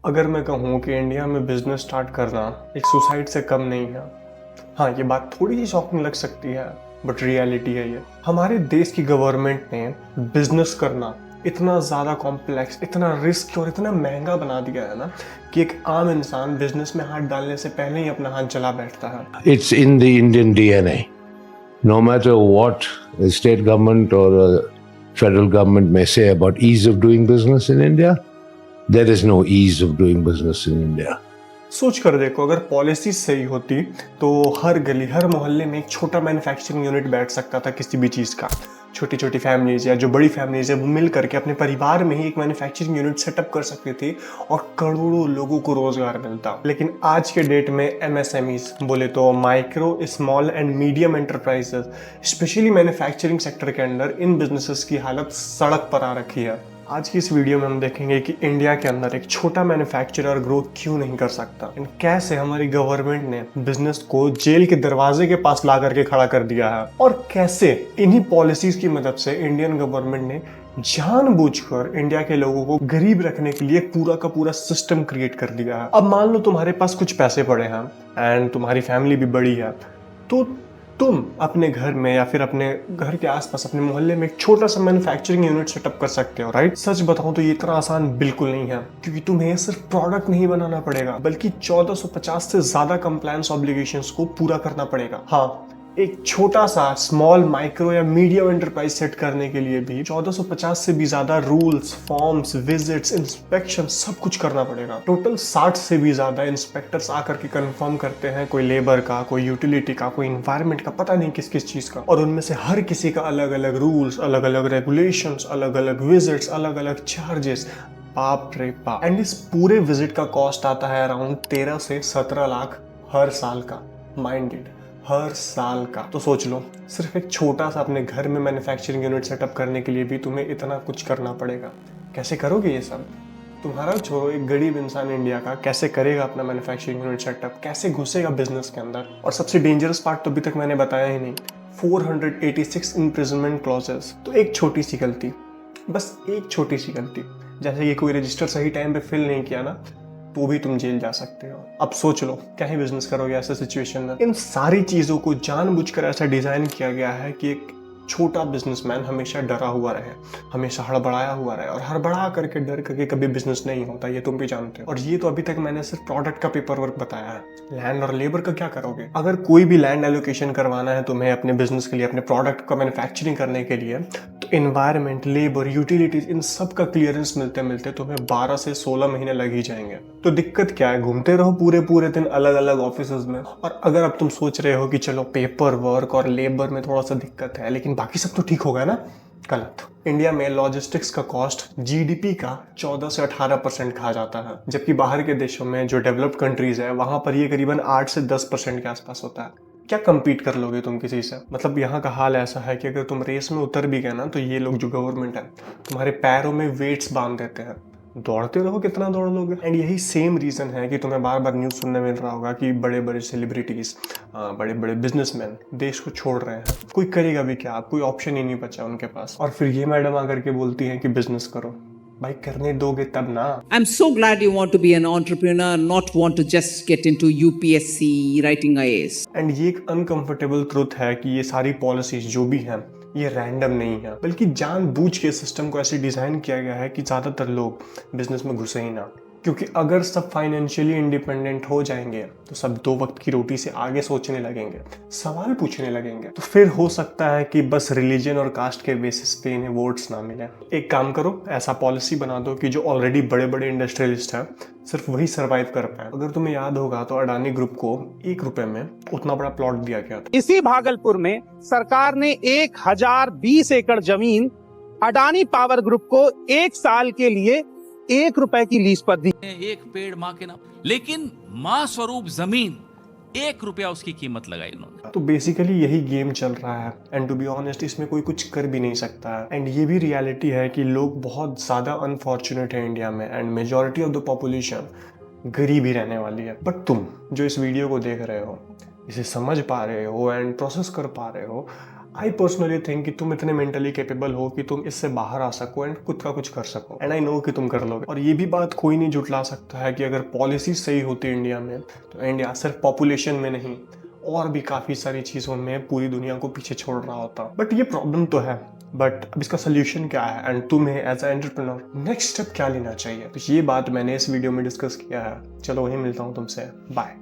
अगर मैं कहूँ कि इंडिया में बिजनेस स्टार्ट करना एक सुसाइड से कम नहीं है। हाँ, ये बात थोड़ी सी शॉकिंग लग सकती है, बट रियलिटी है ये। हमारे देश की गवर्नमेंट ने बिजनेस करना इतना ज़्यादा कॉम्प्लेक्स, इतना रिस्क और इतना महंगा बना दिया है ना कि एक आम इंसान बिजनेस में हाथ डालने से पहले ही अपना हाथ जला बैठता है। It's in the Indian DNA. No matter what the state government or federal government may say about ease of doing business in India, there is no ease of doing business in India. सोच कर देखो, अगर policy सही होती तो हर गली हर मोहल्ले में एक छोटा मैन्युफैक्चरिंग यूनिट बैठ सकता था किसी भी चीज़ का। छोटी छोटी फैमिलीज या जो बड़ी फैमिलीज है वो मिल करके अपने परिवार में ही एक मैन्युफैक्चरिंग यूनिट सेटअप कर सकती थी और करोड़ों लोगों को रोजगार मिलता। लेकिन आज के डेट में एमएसएमईज बोले तो micro small and medium enterprises, specially manufacturing sector के अंदर इन बिजनेसेस की हालत सड़क पर आ रखी है। आज की इस वीडियो में हम देखेंगे कि इंडिया के अंदर एक छोटा मैन्युफैक्चरर ग्रोथ क्यों नहीं कर सकता, एंड कैसे हमारी गवर्नमेंट ने बिजनेस को जेल के दरवाजे के पास ला करके खड़ा कर दिया है, और कैसे इन्हीं पॉलिसीज की मदद से इंडियन गवर्नमेंट ने जानबूझकर इंडिया के लोगों को गरीब रखने के लिए पूरा का पूरा सिस्टम क्रिएट कर दिया है। अब मान लो तुम्हारे पास कुछ पैसे पड़े हैं एंड तुम्हारी फैमिली भी बड़ी है, तो तुम अपने घर में या फिर अपने घर के आसपास अपने मोहल्ले में एक छोटा सा मैन्युफैक्चरिंग यूनिट सेटअप कर सकते हो, राइट? सच बताऊं तो ये इतना आसान बिल्कुल नहीं है, क्योंकि तुम्हें सिर्फ प्रोडक्ट नहीं बनाना पड़ेगा बल्कि 1450 से ज्यादा कंप्लायंस ऑब्लिगेशंस को पूरा करना पड़ेगा। हाँ, एक छोटा सा स्मॉल माइक्रो या मीडियम एंटरप्राइज सेट करने के लिए भी 1450 से भी ज्यादा रूल्स, फॉर्म्स, विजिट्स, इंस्पेक्शन सब कुछ करना पड़ेगा। टोटल 60 से भी ज्यादा इंस्पेक्टर्स आकर के कंफर्म करते हैं, कोई लेबर का, कोई यूटिलिटी का, कोई इन्वायरमेंट का, पता नहीं किस किस चीज का, और उनमें से हर किसी का अलग अलग रूल्स, अलग अलग रेगुलेशंस, अलग अलग विजिट्स, अलग अलग चार्जेस। बाप रे बाप। एंड इस पूरे विजिट का कॉस्ट आता है अराउंड 13 से 17 लाख हर साल का। माइंडेड, हर साल का। तो सोच लो, सिर्फ एक छोटा सा अपने घर में मैन्युफैक्चरिंग यूनिट सेटअप करने के लिए भी तुम्हें इतना कुछ करना पड़ेगा। कैसे करोगे ये सब? तुम्हारा छोड़ो, एक गरीब इंसान इंडिया का कैसे करेगा अपना मैन्युफैक्चरिंग यूनिट सेटअप, कैसे घुसेगा बिजनेस के अंदर? और सबसे डेंजरस पार्ट तो अभी तक मैंने बताया ही नहीं, 486 इम्प्रिजनमेंट क्लॉजेस। तो एक छोटी सी गलती, बस एक छोटी सी गलती, जैसे कि कोई रजिस्टर सही टाइम पे फिल नहीं किया ना, तो भी तुम जेल जा सकते हो। अब सोच लो, क्या ही बिजनेस करोगे ऐसे सिचुएशन में? इन सारी चीजों को जानबूझकर ऐसा डिजाइन किया गया है कि एक छोटा बिजनेसमैन हमेशा डरा हुआ रहे, हमेशा हड़बड़ाया हुआ रहे, और हड़बड़ा करके डर करके कभी बिजनेस नहीं होता, ये तुम भी जानते हो। और ये तो अभी तक मैंने सिर्फ प्रोडक्ट का पेपर वर्क बताया है। लैंड और लेबर का क्या करोगे? अगर कोई भी लैंड एलोकेशन करवाना है तुम्हें अपने बिजनेस के लिए, अपने प्रोडक्ट का मैन्युफैक्चरिंग करने के लिए, तो इन्वायरमेंट, लेबर, यूटिलिटीज, इन सब का क्लियरेंस मिलते मिलते तुम्हें 12 से 16 महीने लग ही जाएंगे। तो दिक्कत क्या है? घूमते रहो पूरे पूरे दिन अलग अलग ऑफिस में। और अगर अब तुम सोच रहे हो कि चलो पेपर वर्क और लेबर में थोड़ा सा दिक्कत है, लेकिन बाकी सब तो ठीक होगा ना, गलत। इंडिया में लॉजिस्टिक्स का कॉस्ट जीडीपी का 14 से 18% कहा जाता है, जबकि बाहर के देशों में जो डेवलप्ड कंट्रीज है वहां पर ये करीबन 8 से 10% के आसपास होता है। क्या compete कर लोगे तुम किसी से? मतलब यहाँ का हाल ऐसा है कि अगर तुम रेस में उतर भी गए ना, तो ये लोग जो गवर्नमेंट है तुम्हारे पैरों में वेट्स बांध देते हैं। दौड़ते रहो, कितना दौड़ लोगे? एंड यही सेम रीजन है कि तुम्हें बार बार न्यूज सुनने मिल रहा होगा कि बड़े बड़े सेलिब्रिटीज, बड़े बड़े बिजनेसमैन देश को छोड़ रहे हैं। कोई करेगा भी क्या? कोई ऑप्शन ही नहीं बचा उनके पास। और फिर ये मैडम आकर के बोलती है कि बिजनेस करो। भाई, करने दोगे तब ना। I'm so glad you want to be an entrepreneur, not want to just get into UPSC writing IAS. And ये एक अनकंफर्टेबल ट्रुथ है कि ये सारी पॉलिसीज जो भी हैं ये रैंडम नहीं है, बल्कि जानबूझ के सिस्टम को ऐसे डिजाइन किया गया है कि ज्यादातर लोग बिजनेस में घुसे ही ना। क्योंकि अगर सब फाइनेंशियली इंडिपेंडेंट हो जाएंगे तो सब 2 वक्त की रोटी से आगे सोचने लगेंगे, सवाल पूछने लगेंगे। तो फिर हो सकता है कि बस रिलीजन और कास्ट के बेसिस पे इन्हें वोट्स ना मिले। एक काम करो, ऐसा पॉलिसी बना दो कि जो ऑलरेडी बड़े बड़े इंडस्ट्रियलिस्ट हैं सिर्फ वही सर्वाइव कर पाए। अगर तुम्हें याद होगा तो अडानी ग्रुप को 1 रुपए में उतना बड़ा प्लॉट दिया गया था। इसी भागलपुर में सरकार ने 1020 एकड़ जमीन अडानी पावर ग्रुप को 1 साल के लिए 1 रुपए की लीज पर दी। एक पेड़ माँ के नाम, लेकिन माँ स्वरूप जमीन 1 रुपया उसकी कीमत लगाई इन्होंने। तो बेसिकली यही गेम चल रहा है, एंड टू बी ऑनेस्ट इसमें कोई कुछ कर भी नहीं सकता है। एंड ये भी रियलिटी है कि लोग बहुत ज्यादा अनफॉर्चुनेट है इंडिया में, and majority of the population गरीब ही रहने वाली है। बट तुम जो इस वीडियो को देख रहे हो, इसे समझ पा रहे हो एंड प्रोसेस कर पा रहे हो, आई पर्सनली थिंक कि तुम इतने मेंटली कैपेबल हो कि तुम इससे बाहर आ सको एंड खुद का कुछ कर सको, एंड आई नो कि तुम कर लोगे। और ये भी बात कोई नहीं जुटला सकता है कि अगर पॉलिसी सही होती इंडिया में तो इंडिया सिर्फ पॉपुलेशन में नहीं और भी काफ़ी सारी चीज़ों में पूरी दुनिया को पीछे छोड़ रहा होता। बट ये प्रॉब्लम तो है, बट अब इसका सोल्यूशन क्या है एंड तुम्हें as a entrepreneur next step क्या लेना चाहिए, तो ये बात मैंने इस वीडियो में डिस्कस किया है। चलो वहीं मिलता हूँ तुमसे, बाय।